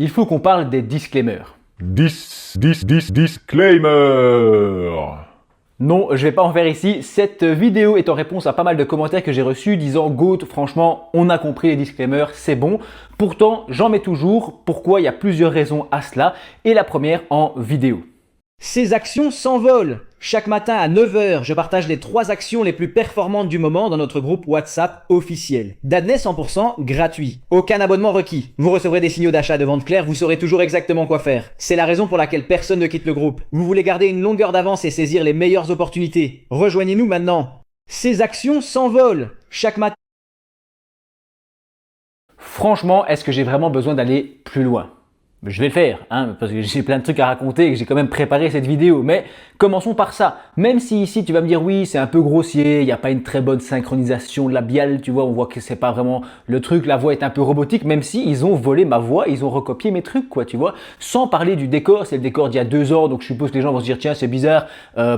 Il faut qu'on parle des disclaimers. Disclaimer. Non, je vais pas en faire ici. Cette vidéo est en réponse à pas mal de commentaires que j'ai reçus disant Goat, franchement, on a compris les disclaimers, c'est bon. Pourtant, j'en mets toujours. Pourquoi? Il y a plusieurs raisons à cela. Et la première en vidéo. Ces actions s'envolent. Chaque matin à 9 h, je partage les 3 actions les plus performantes du moment dans notre groupe WhatsApp officiel. D'année 100% gratuit. Aucun abonnement requis. Vous recevrez des signaux d'achat de vente clairs, vous saurez toujours exactement quoi faire. C'est la raison pour laquelle personne ne quitte le groupe. Vous voulez garder une longueur d'avance et saisir les meilleures opportunités. Rejoignez-nous maintenant. Ces actions s'envolent. Chaque matin. Franchement, est-ce que j'ai vraiment besoin d'aller plus loin? Je vais le faire, parce que j'ai plein de trucs à raconter et que j'ai quand même préparé cette vidéo. Mais commençons par ça. Même si ici tu vas me dire oui, c'est un peu grossier, il n'y a pas une très bonne synchronisation labiale, tu vois, on voit que c'est pas vraiment le truc, la voix est un peu robotique, même si ils ont volé ma voix, ils ont recopié mes trucs, quoi, tu vois. Sans parler du décor, c'est le décor d'il y a 2 ans, donc je suppose que les gens vont se dire tiens, c'est bizarre,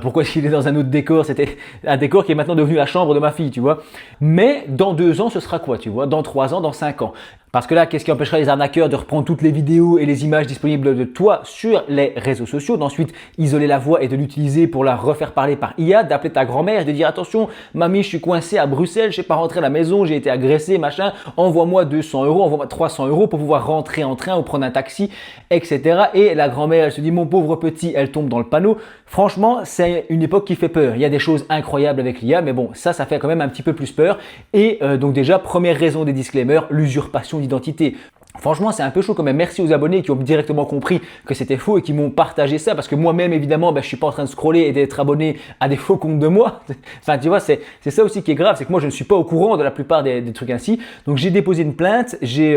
pourquoi est-ce qu'il est dans un autre décor? C'était un décor qui est maintenant devenu la chambre de ma fille, tu vois. Mais dans 2 ans, ce sera quoi, tu vois? Dans 3 ans, dans 5 ans. Parce que là, qu'est-ce qui empêchera les arnaqueurs de reprendre toutes les vidéos et les images disponibles de toi sur les réseaux sociaux, d'ensuite isoler la voix et de l'utiliser pour la refaire parler par IA, d'appeler ta grand-mère et de dire attention, mamie, je suis coincé à Bruxelles, je ne sais pas rentrer à la maison, j'ai été agressé, machin, envoie-moi 200 €, envoie-moi 300 € pour pouvoir rentrer en train ou prendre un taxi, etc. Et la grand-mère, elle se dit mon pauvre petit, elle tombe dans le panneau. Franchement, c'est une époque qui fait peur. Il y a des choses incroyables avec l'IA, mais bon, ça fait quand même un petit peu plus peur. Et donc déjà, première raison des disclaimers, l'usurpation d'identité. Franchement, c'est un peu chaud quand même. Merci aux abonnés qui ont directement compris que c'était faux et qui m'ont partagé ça parce que moi-même, évidemment, je suis pas en train de scroller et d'être abonné à des faux comptes de moi. Enfin, tu vois, c'est ça aussi qui est grave, c'est que moi, je ne suis pas au courant de la plupart des trucs ainsi. Donc, j'ai déposé une plainte, j'ai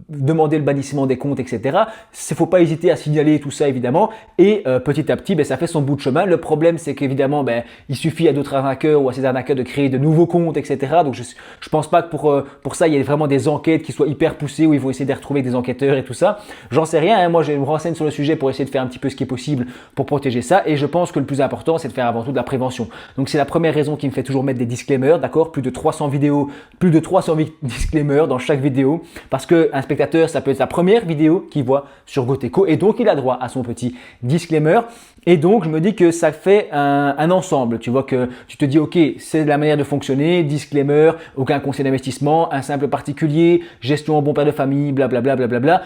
demandé le bannissement des comptes, etc. Il faut pas hésiter à signaler tout ça, évidemment. Et petit à petit, ça fait son bout de chemin. Le problème, c'est qu'évidemment, il suffit à d'autres arnaqueurs ou à ces arnaqueurs de créer de nouveaux comptes, etc. Donc, je pense pas que pour ça, il y ait vraiment des enquêtes qui soient hyper poussées où ils vont essayer de retrouver des enquêteurs et tout ça. J'en sais rien, moi je me renseigne sur le sujet pour essayer de faire un petit peu ce qui est possible pour protéger ça et je pense que le plus important c'est de faire avant tout de la prévention. Donc c'est la première raison qui me fait toujours mettre des disclaimers, d'accord? Plus de 300 vidéos, plus de 300 disclaimers dans chaque vidéo parce qu'un spectateur ça peut être la première vidéo qu'il voit sur GoTeco et donc il a droit à son petit disclaimer. Et donc, je me dis que ça fait un ensemble. Tu vois que tu te dis, OK, c'est la manière de fonctionner, disclaimer, aucun conseil d'investissement, un simple particulier, gestion bon père de famille, blablabla, blablabla.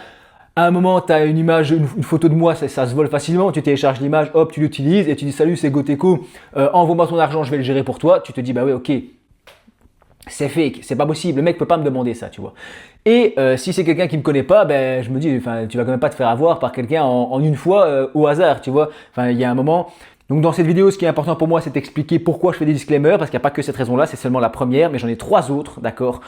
À un moment, tu as une image, une photo de moi, ça se vole facilement. Tu télécharges l'image, hop, tu l'utilises et tu dis, salut, c'est GoTeco, envoie-moi ton argent, je vais le gérer pour toi. Tu te dis, bah ouais, OK. C'est fake, c'est pas possible, le mec peut pas me demander ça, tu vois. Et si c'est quelqu'un qui me connaît pas, je me dis, tu vas quand même pas te faire avoir par quelqu'un en une fois au hasard, tu vois. Enfin, il y a un moment. Donc dans cette vidéo, ce qui est important pour moi, c'est d'expliquer pourquoi je fais des disclaimers, parce qu'il n'y a pas que cette raison-là, c'est seulement la première, mais j'en ai 3 autres, d'accord,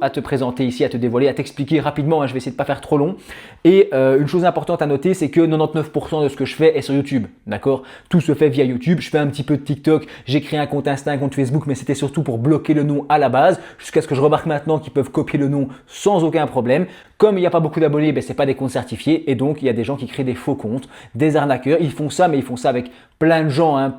à te présenter ici, à te dévoiler, à t'expliquer rapidement, je vais essayer de pas faire trop long. Et une chose importante à noter, c'est que 99% de ce que je fais est sur YouTube, d'accord. Tout se fait via YouTube, je fais un petit peu de TikTok, j'ai créé un compte Insta, un compte Facebook, mais c'était surtout pour bloquer le nom à la base, jusqu'à ce que je remarque maintenant qu'ils peuvent copier le nom sans aucun problème. Comme il n'y a pas beaucoup d'abonnés, c'est pas des comptes certifiés et donc il y a des gens qui créent des faux comptes, des arnaqueurs. Ils font ça, mais ils font ça avec plein de gens,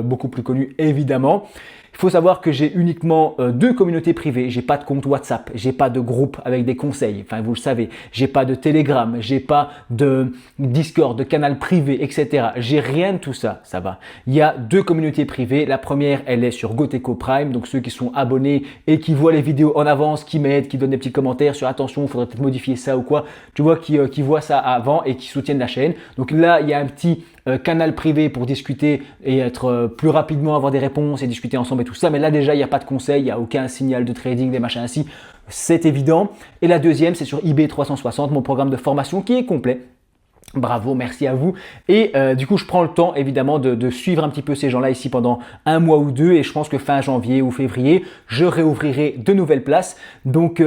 beaucoup plus connus évidemment. Il faut savoir que j'ai uniquement 2 communautés privées. J'ai pas de compte WhatsApp, j'ai pas de groupe avec des conseils. Enfin, vous le savez, j'ai pas de Telegram, j'ai pas de Discord, de canal privé, etc. J'ai rien de tout ça. Ça va. Il y a 2 communautés privées. La première, elle est sur GoTeco Prime, donc ceux qui sont abonnés et qui voient les vidéos en avance, qui m'aident, qui donnent des petits commentaires sur attention, il faudrait peut-être modifier ça ou quoi. Tu vois, qui voient ça avant et qui soutiennent la chaîne. Donc là, il y a un petit canal privé pour discuter et être plus rapidement, avoir des réponses et discuter ensemble et tout ça. Mais là déjà, il n'y a pas de conseil, il n'y a aucun signal de trading, des machins ainsi. C'est évident. Et la deuxième, c'est sur eBay 360, mon programme de formation qui est complet. Bravo, merci à vous. Et du coup, je prends le temps évidemment de suivre un petit peu ces gens-là ici pendant 1 mois ou 2. Et je pense que fin janvier ou février, je réouvrirai de nouvelles places. Donc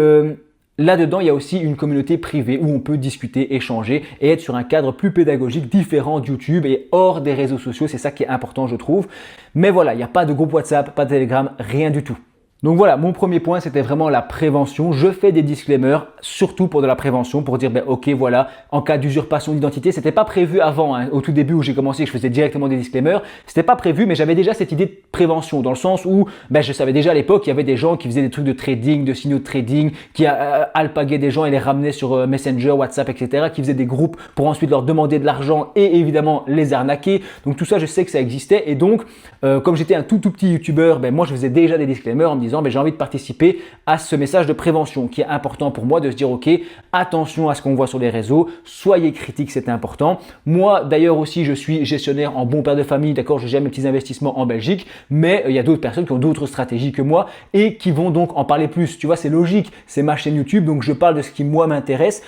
là-dedans, il y a aussi une communauté privée où on peut discuter, échanger et être sur un cadre plus pédagogique différent de YouTube et hors des réseaux sociaux. C'est ça qui est important, je trouve. Mais voilà, il n'y a pas de groupe WhatsApp, pas de Telegram, rien du tout. Donc voilà, mon premier point, c'était vraiment la prévention. Je fais des disclaimers, surtout pour de la prévention, pour dire, ben, ok, voilà, en cas d'usurpation d'identité, c'était pas prévu avant, hein. Au tout début où j'ai commencé, je faisais directement des disclaimers. C'était pas prévu, mais j'avais déjà cette idée de prévention, dans le sens où, ben, je savais déjà à l'époque, il y avait des gens qui faisaient des trucs de trading, de signaux de trading, qui alpaguaient des gens et les ramenaient sur Messenger, WhatsApp, etc., qui faisaient des groupes pour ensuite leur demander de l'argent et évidemment les arnaquer. Donc tout ça, je sais que ça existait. Et donc, comme j'étais un tout petit youtubeur, ben, moi, je faisais déjà des disclaimers en me disant, ben, j'ai envie de participer à ce message de prévention qui est important pour moi, de se dire ok, attention à ce qu'on voit sur les réseaux, soyez critiques, c'est important. Moi d'ailleurs aussi, je suis gestionnaire en bon père de famille, d'accord, je gère mes petits investissements en Belgique, mais il y a d'autres personnes qui ont d'autres stratégies que moi et qui vont donc en parler plus. Tu vois, c'est logique, c'est ma chaîne YouTube, donc je parle de ce qui moi m'intéresse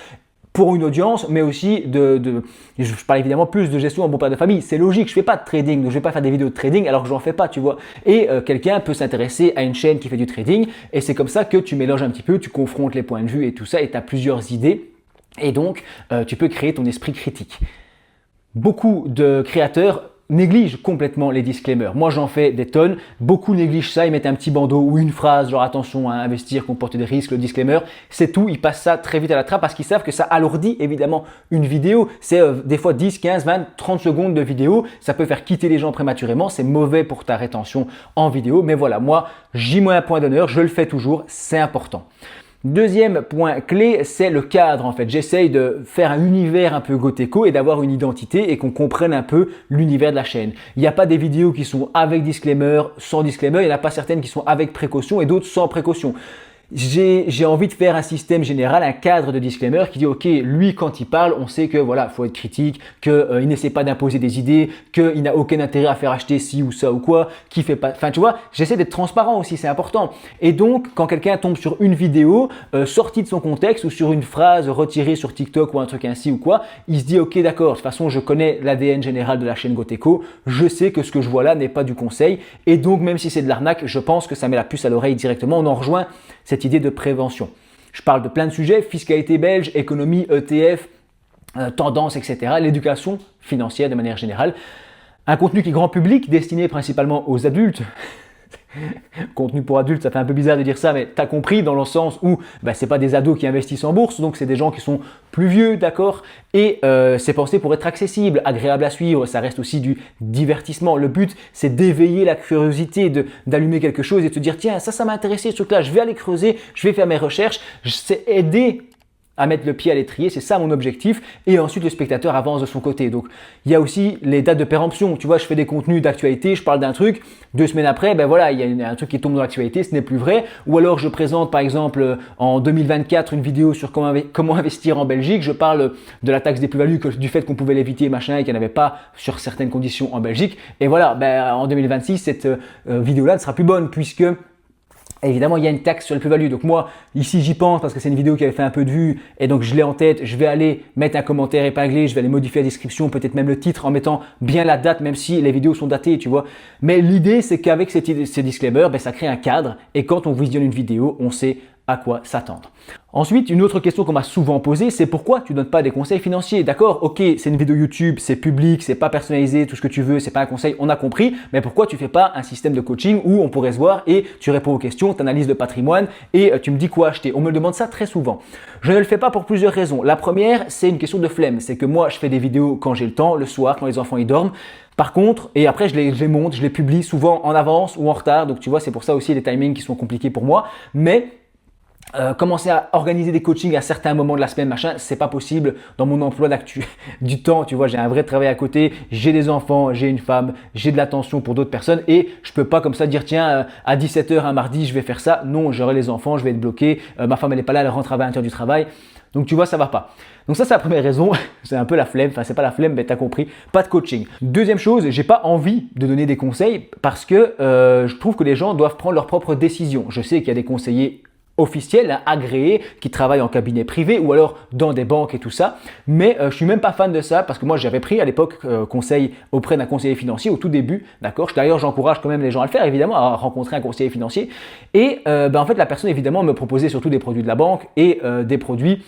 pour une audience, mais aussi je parle évidemment plus de gestion en bon père de famille. C'est logique, je fais pas de trading, donc je vais pas faire des vidéos de trading alors que j'en fais pas, tu vois. Et quelqu'un peut s'intéresser à une chaîne qui fait du trading et c'est comme ça que tu mélanges un petit peu, tu confrontes les points de vue et tout ça et tu as plusieurs idées et donc tu peux créer ton esprit critique. Beaucoup de créateurs négligent complètement les disclaimers. Moi, j'en fais des tonnes. Beaucoup négligent ça. Ils mettent un petit bandeau ou une phrase, genre attention à investir, comporte des risques, le disclaimer. C'est tout. Ils passent ça très vite à la trappe parce qu'ils savent que ça alourdit évidemment une vidéo. C'est des fois 10, 15, 20, 30 secondes de vidéo. Ça peut faire quitter les gens prématurément. C'est mauvais pour ta rétention en vidéo. Mais voilà, moi, j'y mets un point d'honneur. Je le fais toujours. C'est important. Deuxième point clé, c'est le cadre en fait. J'essaye de faire un univers un peu Goteco et d'avoir une identité et qu'on comprenne un peu l'univers de la chaîne. Il n'y a pas des vidéos qui sont avec disclaimer, sans disclaimer, il n'y en a pas certaines qui sont avec précaution et d'autres sans précaution. J'ai envie de faire un système général, un cadre de disclaimer qui dit ok, lui quand il parle, on sait que voilà, faut être critique, qu'il n'essaie pas d'imposer des idées, qu'il n'a aucun intérêt à faire acheter ci ou ça ou quoi, qu'il fait pas. Enfin tu vois, j'essaie d'être transparent aussi, c'est important. Et donc quand quelqu'un tombe sur une vidéo sortie de son contexte ou sur une phrase retirée sur TikTok ou un truc ainsi ou quoi, il se dit ok d'accord, de toute façon je connais l'ADN général de la chaîne Goteco, je sais que ce que je vois là n'est pas du conseil et donc même si c'est de l'arnaque, je pense que ça met la puce à l'oreille directement. On en rejoint cette idée de prévention. Je parle de plein de sujets, fiscalité belge, économie, ETF, tendance, etc. L'éducation financière de manière générale. Un contenu qui est grand public, destiné principalement aux adultes. Contenu pour adultes, ça fait un peu bizarre de dire ça, mais tu as compris dans le sens où c'est pas des ados qui investissent en bourse, donc c'est des gens qui sont plus vieux, d'accord. Et c'est pensé pour être accessible, agréable à suivre, ça reste aussi du divertissement. Le but, c'est d'éveiller la curiosité, d'allumer quelque chose et de te dire tiens, ça m'a intéressé ce truc-là, je vais aller creuser, je vais faire mes recherches, c'est aider à mettre le pied à l'étrier, c'est ça mon objectif et ensuite le spectateur avance de son côté. Donc il y a aussi les dates de péremption, tu vois, je fais des contenus d'actualité, je parle d'un truc, 2 semaines après, voilà, il y a un truc qui tombe dans l'actualité, ce n'est plus vrai, ou alors je présente par exemple en 2024 une vidéo sur comment investir en Belgique, je parle de la taxe des plus-values, du fait qu'on pouvait l'éviter machin et qu'il n'y en avait pas sur certaines conditions en Belgique et voilà, en 2026 cette vidéo-là ne sera plus bonne puisque évidemment, il y a une taxe sur les plus-values. Donc moi, ici, j'y pense parce que c'est une vidéo qui avait fait un peu de vues et donc je l'ai en tête. Je vais aller mettre un commentaire épinglé, je vais aller modifier la description, peut-être même le titre en mettant bien la date, même si les vidéos sont datées, tu vois. Mais l'idée, c'est qu'avec ces disclaimers, ça crée un cadre et quand on visionne une vidéo, on sait à quoi s'attendre. Ensuite, une autre question qu'on m'a souvent posée, c'est pourquoi tu ne donnes pas des conseils financiers? D'accord, ok, c'est une vidéo YouTube, c'est public, c'est pas personnalisé, tout ce que tu veux, c'est pas un conseil, on a compris, mais pourquoi tu fais pas un système de coaching où on pourrait se voir et tu réponds aux questions, tu analyses le patrimoine et tu me dis quoi acheter? On me le demande ça très souvent. Je ne le fais pas pour plusieurs raisons. La première, c'est une question de flemme, c'est que moi, je fais des vidéos quand j'ai le temps, le soir, quand les enfants y dorment. Par contre, et après je les monte, je les publie souvent en avance ou en retard, donc tu vois, c'est pour ça aussi les timings qui sont compliqués pour moi, mais commencer à organiser des coachings à certains moments de la semaine, machin, c'est pas possible dans mon emploi du temps, tu vois, j'ai un vrai travail à côté, j'ai des enfants, j'ai une femme, j'ai de l'attention pour d'autres personnes et je peux pas comme ça dire tiens, à 17h un mardi, je vais faire ça. Non, j'aurai les enfants, je vais être bloqué, ma femme elle est pas là, elle rentre à 20h du travail. Donc tu vois, ça va pas. Donc ça, c'est la première raison. C'est un peu la flemme. Enfin, c'est pas la flemme, mais t'as compris. Pas de coaching. Deuxième chose, j'ai pas envie de donner des conseils parce que je trouve que les gens doivent prendre leurs propres décisions. Je sais qu'il y a des conseillers officiels, agréés, qui travaillent en cabinet privé ou alors dans des banques et tout ça. Mais je suis même pas fan de ça parce que moi j'avais pris à l'époque conseil auprès d'un conseiller financier au tout début, d'accord. D'ailleurs, j'encourage quand même les gens à le faire, évidemment, à rencontrer un conseiller financier. Et en fait, la personne évidemment me proposait surtout des produits de la banque et des produits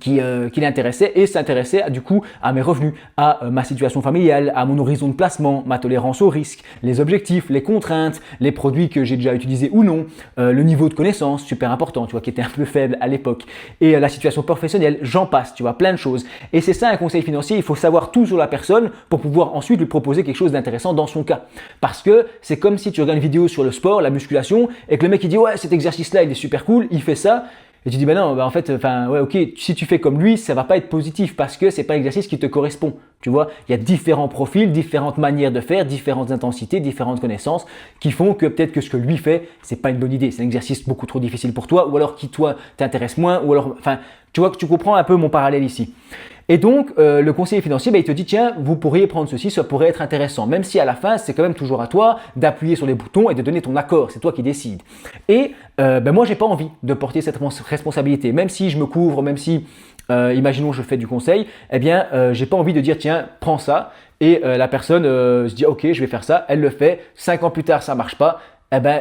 qui l'intéressait et s'intéressait du coup à mes revenus, à ma situation familiale, à mon horizon de placement, ma tolérance au risque, les objectifs, les contraintes, les produits que j'ai déjà utilisés ou non, le niveau de connaissance, super important, tu vois, qui était un peu faible à l'époque, et la situation professionnelle, j'en passe, tu vois, plein de choses. Et c'est ça un conseil financier, il faut savoir tout sur la personne pour pouvoir ensuite lui proposer quelque chose d'intéressant dans son cas. Parce que c'est comme si tu regardes une vidéo sur le sport, la musculation, et que le mec il dit ouais cet exercice-là il est super cool, il fait ça. Et tu dis, ben non, en fait, ouais, ok, si tu fais comme lui, ça va pas être positif parce que c'est pas l'exercice qui te correspond. Tu vois, il y a différents profils, différentes manières de faire, différentes intensités, différentes connaissances qui font que peut-être que ce que lui fait, c'est pas une bonne idée. C'est un exercice beaucoup trop difficile pour toi ou alors qui, toi, t'intéresse moins ou alors, tu vois que tu comprends un peu mon parallèle ici. Et donc, le conseiller financier, il te dit, tiens, vous pourriez prendre ceci, ça pourrait être intéressant. Même si à la fin, c'est quand même toujours à toi d'appuyer sur les boutons et de donner ton accord. C'est toi qui décides. Et moi, j'ai pas envie de porter cette responsabilité. Même si je me couvre, même si, imaginons, je fais du conseil, eh bien, j'ai pas envie de dire, tiens, prends ça. Et la personne se dit, ok, je vais faire ça. Elle le fait. 5 ans plus tard, ça marche pas. Eh ben,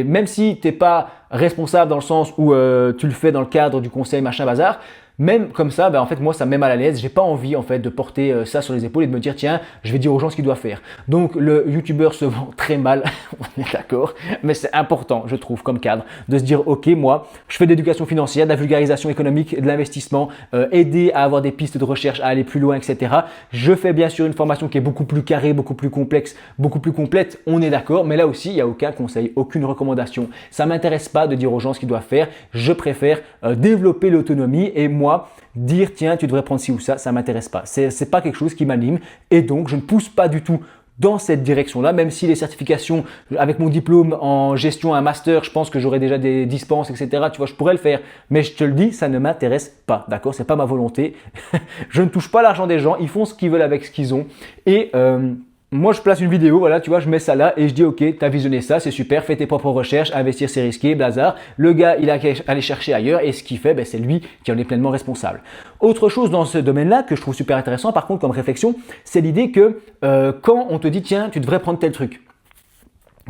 même si tu n'es pas responsable dans le sens où tu le fais dans le cadre du conseil machin bazar, même comme ça, en fait, moi, ça me met mal à l'aise. J'ai pas envie, en fait, de porter ça sur les épaules et de me dire, tiens, je vais dire aux gens ce qu'ils doivent faire. Donc, le youtubeur se vend très mal, on est d'accord, mais c'est important, je trouve, comme cadre, de se dire, ok, moi, je fais de l'éducation financière, de la vulgarisation économique, de l'investissement, aider à avoir des pistes de recherche, à aller plus loin, etc. Je fais bien sûr une formation qui est beaucoup plus carrée, beaucoup plus complexe, beaucoup plus complète, on est d'accord, mais là aussi, il n'y a aucun conseil, aucune recommandation. Ça m'intéresse pas de dire aux gens ce qu'ils doivent faire. Je préfère développer l'autonomie et moi, dire tiens tu devrais prendre ci ou ça m'intéresse pas. C'est pas quelque chose qui m'anime et donc je ne pousse pas du tout dans cette direction-là, même si les certifications avec mon diplôme en gestion, un master, je pense que j'aurai déjà des dispenses, etc. Tu vois, je pourrais le faire, mais je te le dis, ça ne m'intéresse pas, d'accord? C'est pas ma volonté. Je ne touche pas l'argent des gens, ils font ce qu'ils veulent avec ce qu'ils ont et moi, je place une vidéo, voilà, tu vois, je mets ça là et je dis, ok, tu as visionné ça, c'est super, fais tes propres recherches, investir c'est risqué, blazar. Le gars, il a qu'à aller chercher ailleurs et ce qu'il fait, c'est lui qui en est pleinement responsable. Autre chose dans ce domaine-là que je trouve super intéressant, par contre, comme réflexion, c'est l'idée que quand on te dit, tiens, tu devrais prendre tel truc.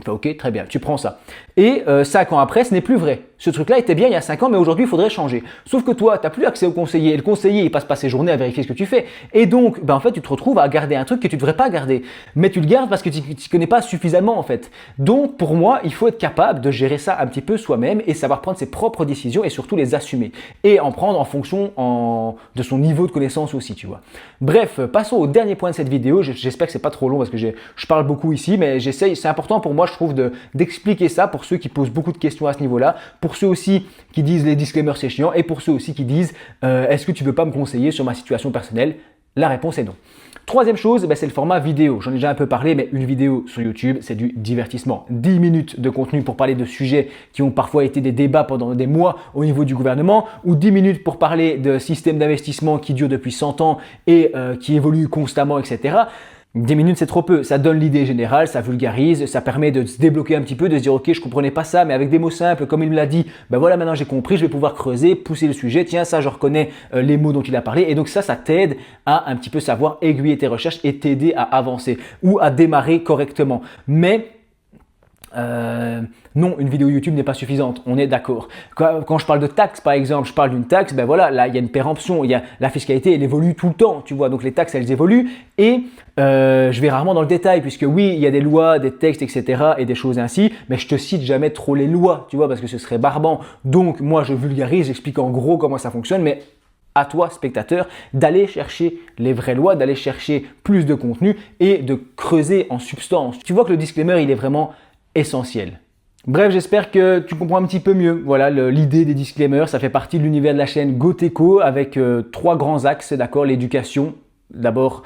Ok, très bien, tu prends ça. Et 5 ans après, ce n'est plus vrai. Ce truc-là était bien il y a 5 ans, mais aujourd'hui, il faudrait changer. Sauf que toi, tu n'as plus accès au conseiller. Et le conseiller, il passe pas ses journées à vérifier ce que tu fais. Et donc, en fait, tu te retrouves à garder un truc que tu ne devrais pas garder. Mais tu le gardes parce que tu ne connais pas suffisamment, en fait. Donc, pour moi, il faut être capable de gérer ça un petit peu soi-même et savoir prendre ses propres décisions et surtout les assumer. Et en prendre en fonction de son niveau de connaissance aussi, tu vois. Bref, passons au dernier point de cette vidéo. J'espère que c'est pas trop long parce que je parle beaucoup ici, mais j'essaye. C'est important pour moi, je trouve, d'expliquer ça pour ceux qui posent beaucoup de questions à ce niveau-là, pour ceux aussi qui disent les disclaimers c'est chiant et pour ceux aussi qui disent est-ce que tu veux pas me conseiller sur ma situation personnelle? La réponse est non. Troisième chose, c'est le format vidéo. J'en ai déjà un peu parlé, mais une vidéo sur YouTube, c'est du divertissement. 10 minutes de contenu pour parler de sujets qui ont parfois été des débats pendant des mois au niveau du gouvernement, ou 10 minutes pour parler de systèmes d'investissement qui durent depuis 100 ans et qui évoluent constamment, etc. 10 minutes, c'est trop peu. Ça donne l'idée générale, ça vulgarise, ça permet de se débloquer un petit peu, de se dire ok, je comprenais pas ça, mais avec des mots simples, comme il me l'a dit, voilà, maintenant j'ai compris, je vais pouvoir creuser, pousser le sujet. Tiens, ça, je reconnais les mots dont il a parlé. Et donc ça t'aide à un petit peu savoir aiguiller tes recherches et t'aider à avancer ou à démarrer correctement. Mais non, une vidéo YouTube n'est pas suffisante, on est d'accord. Quand je parle de taxes, par exemple, je parle d'une taxe, là, il y a une péremption, la fiscalité, elle évolue tout le temps, tu vois, donc les taxes, elles évoluent et je vais rarement dans le détail puisque oui, il y a des lois, des textes, etc. et des choses ainsi, mais je te cite jamais trop les lois, tu vois, parce que ce serait barbant. Donc, moi, je vulgarise, j'explique en gros comment ça fonctionne, mais à toi, spectateur, d'aller chercher les vraies lois, d'aller chercher plus de contenu et de creuser en substance. Tu vois que le disclaimer, il est vraiment essentiel. Bref, j'espère que tu comprends un petit peu mieux. Voilà, l'idée des disclaimers, ça fait partie de l'univers de la chaîne GoTecho avec 3 grands axes, d'accord, l'éducation, d'abord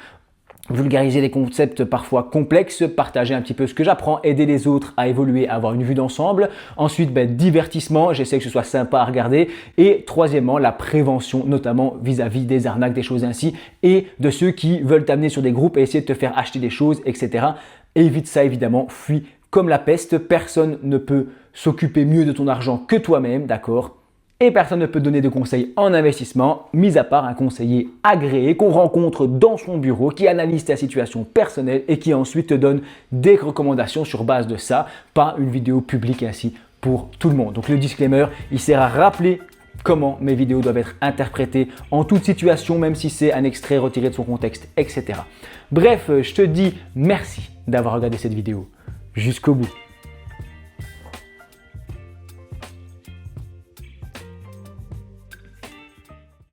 vulgariser des concepts parfois complexes, partager un petit peu ce que j'apprends, aider les autres à évoluer, à avoir une vue d'ensemble. Ensuite, divertissement, j'essaie que ce soit sympa à regarder. Et troisièmement, la prévention, notamment vis-à-vis des arnaques, des choses ainsi, et de ceux qui veulent t'amener sur des groupes et essayer de te faire acheter des choses, etc. Évite ça évidemment, fuis comme la peste, personne ne peut s'occuper mieux de ton argent que toi-même, d'accord? Et personne ne peut donner de conseils en investissement, mis à part un conseiller agréé qu'on rencontre dans son bureau, qui analyse ta situation personnelle et qui ensuite te donne des recommandations sur base de ça, pas une vidéo publique ainsi pour tout le monde. Donc le disclaimer, il sert à rappeler comment mes vidéos doivent être interprétées en toute situation, même si c'est un extrait retiré de son contexte, etc. Bref, je te dis merci d'avoir regardé cette vidéo jusqu'au bout.